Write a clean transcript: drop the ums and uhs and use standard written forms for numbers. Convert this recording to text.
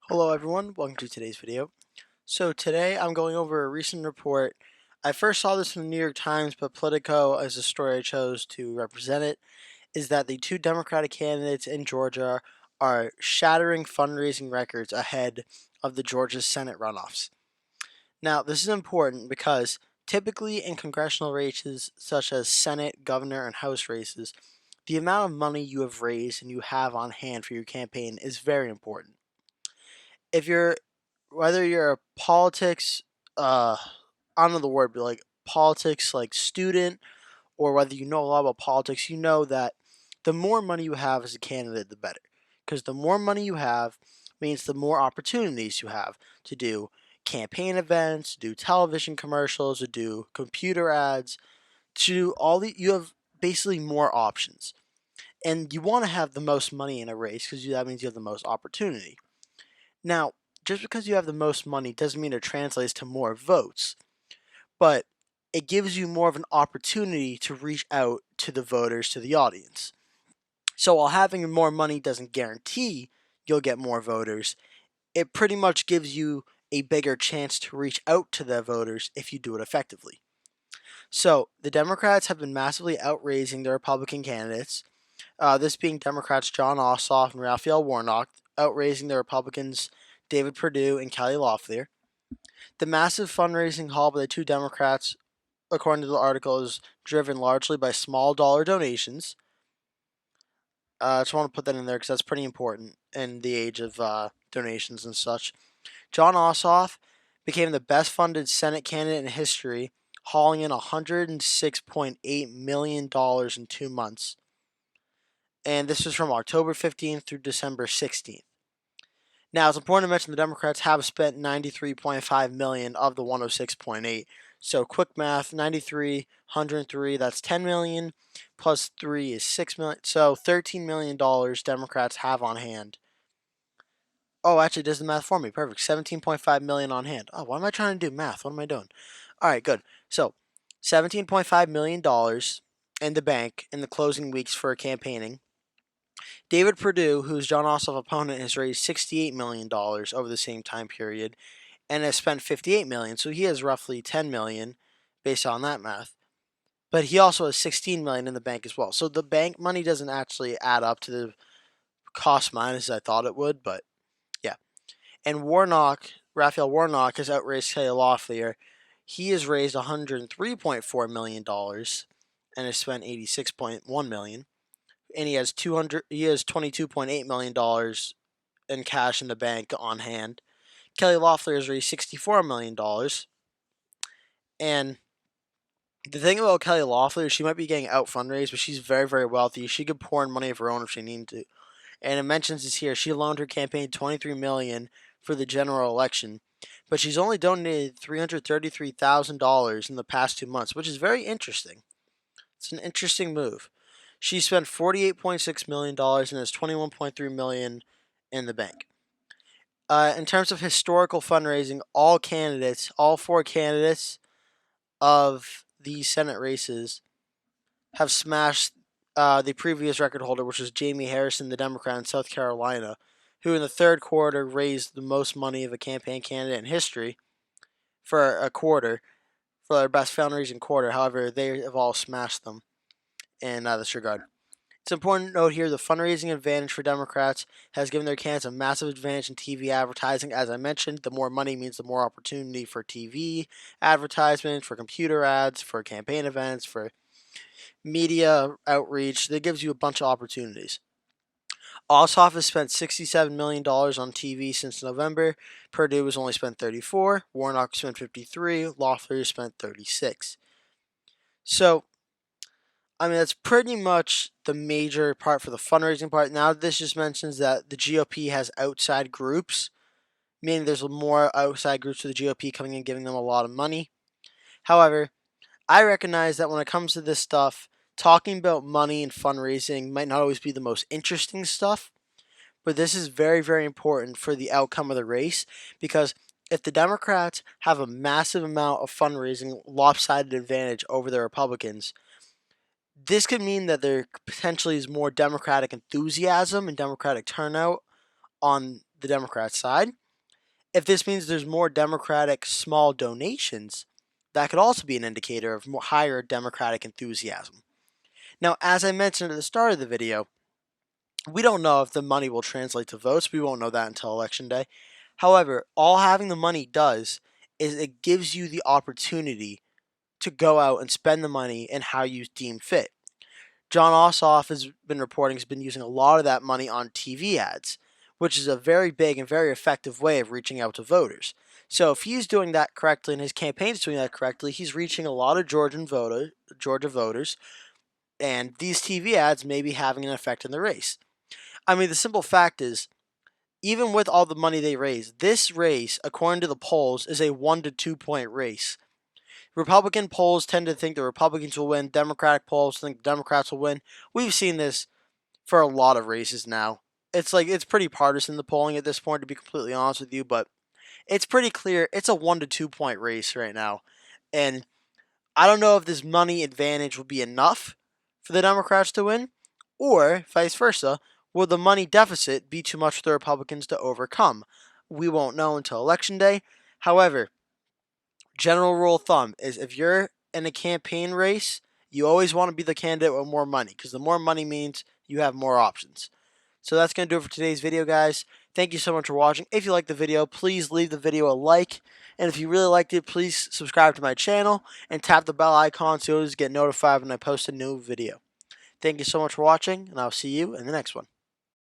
Hello everyone, welcome to today's video. So today I'm going over a recent report. I first saw this in the New York Times, but Politico, as a story I chose to represent it, is that the two Democratic candidates in Georgia are shattering fundraising records ahead of the Georgia Senate runoffs. Now, this is important because typically in congressional races such as Senate, governor, and House races, the amount of money you have raised and you have on hand for your campaign is very important. If you're whether you're a politics I don't know the word, but like politics like student, or whether you know a lot about politics, you know that the more money you have as a candidate, the better. Because the more money you have means the more opportunities you have to do campaign events, to do television commercials, to do computer ads, to do you have basically more options. And you want to have the most money in a race because that means you have the most opportunity. Now, just because you have the most money doesn't mean it translates to more votes, but it gives you more of an opportunity to reach out to the voters, to the audience. So while having more money doesn't guarantee you'll get more voters, it pretty much gives you a bigger chance to reach out to the voters if you do it effectively. So the Democrats have been massively outraising the Republican candidates, this being Democrats John Ossoff and Raphael Warnock, outraising the Republicans David Perdue and Kelly Loeffler. The massive fundraising haul by the two Democrats, according to the article, is driven largely by small dollar donations. I just want to put that in there because that's pretty important in the age of donations and such. John Ossoff became the best funded Senate candidate in history, hauling in $106.8 million in 2 months. And this was from October 15th through December 16th. Now, it's important to mention the Democrats have spent 93.5 million of the 106.8. So, quick math: 93, 103, that's 10 million, plus 3 is 6 million. So, $13 million Democrats have on hand. Oh, actually, it does the math for me. Perfect. 17.5 million on hand. Oh, why am I trying to do math? What am I doing? All right, good. So, $17.5 million in the bank in the closing weeks for campaigning. David Perdue, who's John Ossoff's opponent, has raised $68 million over the same time period and has spent $58 million. So he has roughly $10 million based on that math. But he also has $16 million in the bank as well. So the bank money doesn't actually add up to the cost minus as I thought it would, but yeah. And Raphael Warnock has outraised Kelly Loeffler. He has raised $103.4 million and has spent $86.1 million. And he has $22.8 million in cash in the bank on hand. Kelly Loeffler has raised $64 million. And the thing about Kelly Loeffler is she might be getting out fundraised, but she's very, very wealthy. She could pour in money of her own if she needed to. And it mentions this here. She loaned her campaign $23 million for the general election, but she's only donated $333,000 in the past 2 months, which is very interesting. It's an interesting move. She spent $48.6 million and has $21.3 million in the bank. In terms of historical fundraising, all four candidates of the Senate races have smashed the previous record holder, which was Jamie Harrison, the Democrat in South Carolina, who in the third quarter raised the most money of a campaign candidate in history for a quarter, for their best fundraising quarter. However, they have all smashed them in this regard. It's important to note here the fundraising advantage for Democrats has given their candidates a massive advantage in TV advertising. As I mentioned, the more money means the more opportunity for TV advertisements, for computer ads, for campaign events, for media outreach. That gives you a bunch of opportunities. Ossoff has spent $67 million on TV since November. Perdue has only spent 34. Warnock spent 53. Loeffler spent 36. So, I mean, that's pretty much the major part for the fundraising part. Now, this just mentions that the GOP has outside groups, meaning there's more outside groups to the GOP coming in, giving them a lot of money. However, I recognize that when it comes to this stuff, talking about money and fundraising might not always be the most interesting stuff, but this is very, very important for the outcome of the race because if the Democrats have a massive amount of fundraising lopsided advantage over the Republicans, this could mean that there potentially is more Democratic enthusiasm and Democratic turnout on the Democrat side. If this means there's more Democratic small donations, that could also be an indicator of more higher Democratic enthusiasm. Now, as I mentioned at the start of the video, we don't know if the money will translate to votes. We won't know that until Election Day. However, all having the money does is it gives you the opportunity to go out and spend the money in how you deem fit. John Ossoff has been reporting he's been using a lot of that money on TV ads, which is a very big and very effective way of reaching out to voters. So if he's doing that correctly and his campaign's doing that correctly, he's reaching a lot of Georgia voters, and these TV ads may be having an effect in the race. I mean, the simple fact is, even with all the money they raise, this race, according to the polls, is a 1 to 2 point race. Republican polls tend to think the Republicans will win. Democratic polls think the Democrats will win. We've seen this for a lot of races now. It's pretty partisan, the polling at this point, to be completely honest with you, but it's pretty clear it's a 1 to 2 point race right now. And I don't know if this money advantage will be enough for the Democrats to win, or vice versa. Will the money deficit be too much for the Republicans to overcome? We won't know until Election Day. However, general rule of thumb is if you're in a campaign race, you always want to be the candidate with more money, because the more money means you have more options. So that's going to do it for today's video, guys. Thank you so much for watching. If you liked the video, please leave the video a like. And if you really liked it, please subscribe to my channel and tap the bell icon so you always get notified when I post a new video. Thank you so much for watching, and I'll see you in the next one.